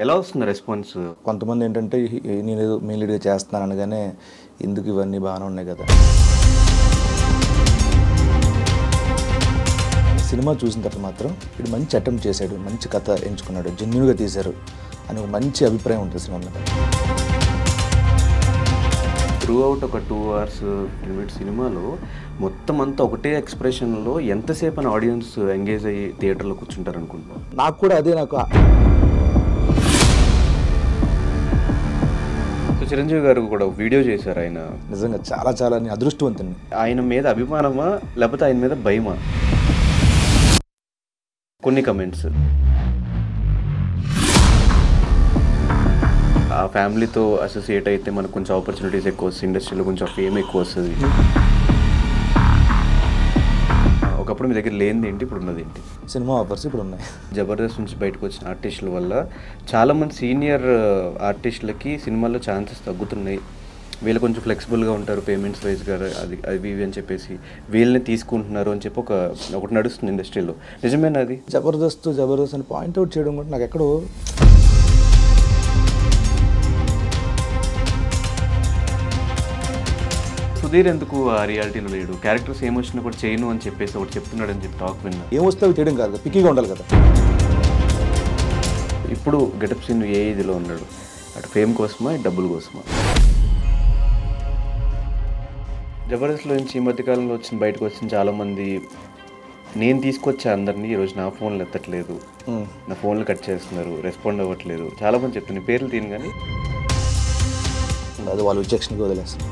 ఎలా వస్తుంది రెస్పాన్స్? కొంతమంది ఏంటంటే నేను ఏదో మెయిన్ లీడ్గా చేస్తున్నాను అనగానే ఎందుకు ఇవన్నీ బాగానే ఉన్నాయి కదా. సినిమా చూసిన తర్వాత మాత్రం ఇది మంచి అటెంప్ట్ చేశాడు, మంచి కథ ఎంచుకున్నాడు, జెన్యూన్గా తీశారు అని ఒక మంచి అభిప్రాయం ఉంటుంది సినిమా మీద. త్రూ అవుట్ ఒక 2 hours సినిమాలో మొత్తం అంతా ఒకటే ఎక్స్ప్రెషన్లో ఎంతసేపు అని ఆడియన్స్ ఎంగేజ్ అయ్యి థియేటర్లో కూర్చుంటారు అనుకుంటున్నాను. నాకు కూడా అదే నాకు చిరంజీవి గారు కూడా వీడియో చేశారు. ఆయన నిజంగా చాలా చాలా అదృష్టవంతుని. ఆయన మీద అభిమానమా లేకపోతే ఆయన మీద భయమా? కొన్ని కమెంట్స్ ఆ ఫ్యామిలీతో అసోసియేట్ అయితే మనకు కొంచెం ఆపర్చునిటీస్ ఎక్కువ వస్తుంది, ఇండస్ట్రీలో కొంచెం ఫేమ్ ఎక్కువ వస్తుంది. ఒకప్పుడు మీ దగ్గర లేనిది ఏంటి, ఇప్పుడు ఉన్నది ఏంటి? సినిమా ఆఫర్స్ ఇప్పుడు ఉన్నాయి. జబర్దస్త్ నుంచి బయటకు వచ్చిన ఆర్టిస్టుల వల్ల చాలామంది సీనియర్ ఆర్టిస్టులకి సినిమాల్లో ఛాన్సెస్ తగ్గుతున్నాయి. వీళ్ళు కొంచెం ఫ్లెక్సిబుల్గా ఉంటారు పేమెంట్స్ వైజ్గా, అవి ఇవి అని చెప్పేసి వీళ్ళని తీసుకుంటున్నారు అని చెప్పి ఒకటి నడుస్తుంది ఇండస్ట్రీలో. నిజమేనా అది? జబర్దస్త్ అని పాయింట్అవుట్ చేయడం కూడా నాకు ఎక్కడో సుధీర్ ఎందుకు ఆ రియాలిటీలో లేడు? క్యారెక్టర్స్ ఏమొచ్చినా కూడా చేయను అని చెప్పేసి ఒకటి చెప్తున్నాడు అని చెప్పి టాక్ విన్నా. ఏమొస్తే చేయడం కాదు, పిక్కీగా ఉండాలి కదా. ఇప్పుడు గెటప్ సీన్ ఏ ఇదిలో ఉన్నాడు? అటు ఫేమ్ కోసమా, ఇటు డబ్బుల కోసమా? జబర్దస్త్లో నుంచి ఈ మధ్యకాలంలో బయటకు వచ్చిన చాలామంది నేను తీసుకొచ్చా అందరినీ, ఈరోజు నా ఫోన్లు ఎత్తట్లేదు, నా ఫోన్లు కట్ చేస్తున్నారు, రెస్పాండ్ అవ్వట్లేదు చాలామంది చెప్తున్నారు. పేర్లు తీను కానీ అది వాళ్ళు విచక్షణకి వదిలేస్తారు.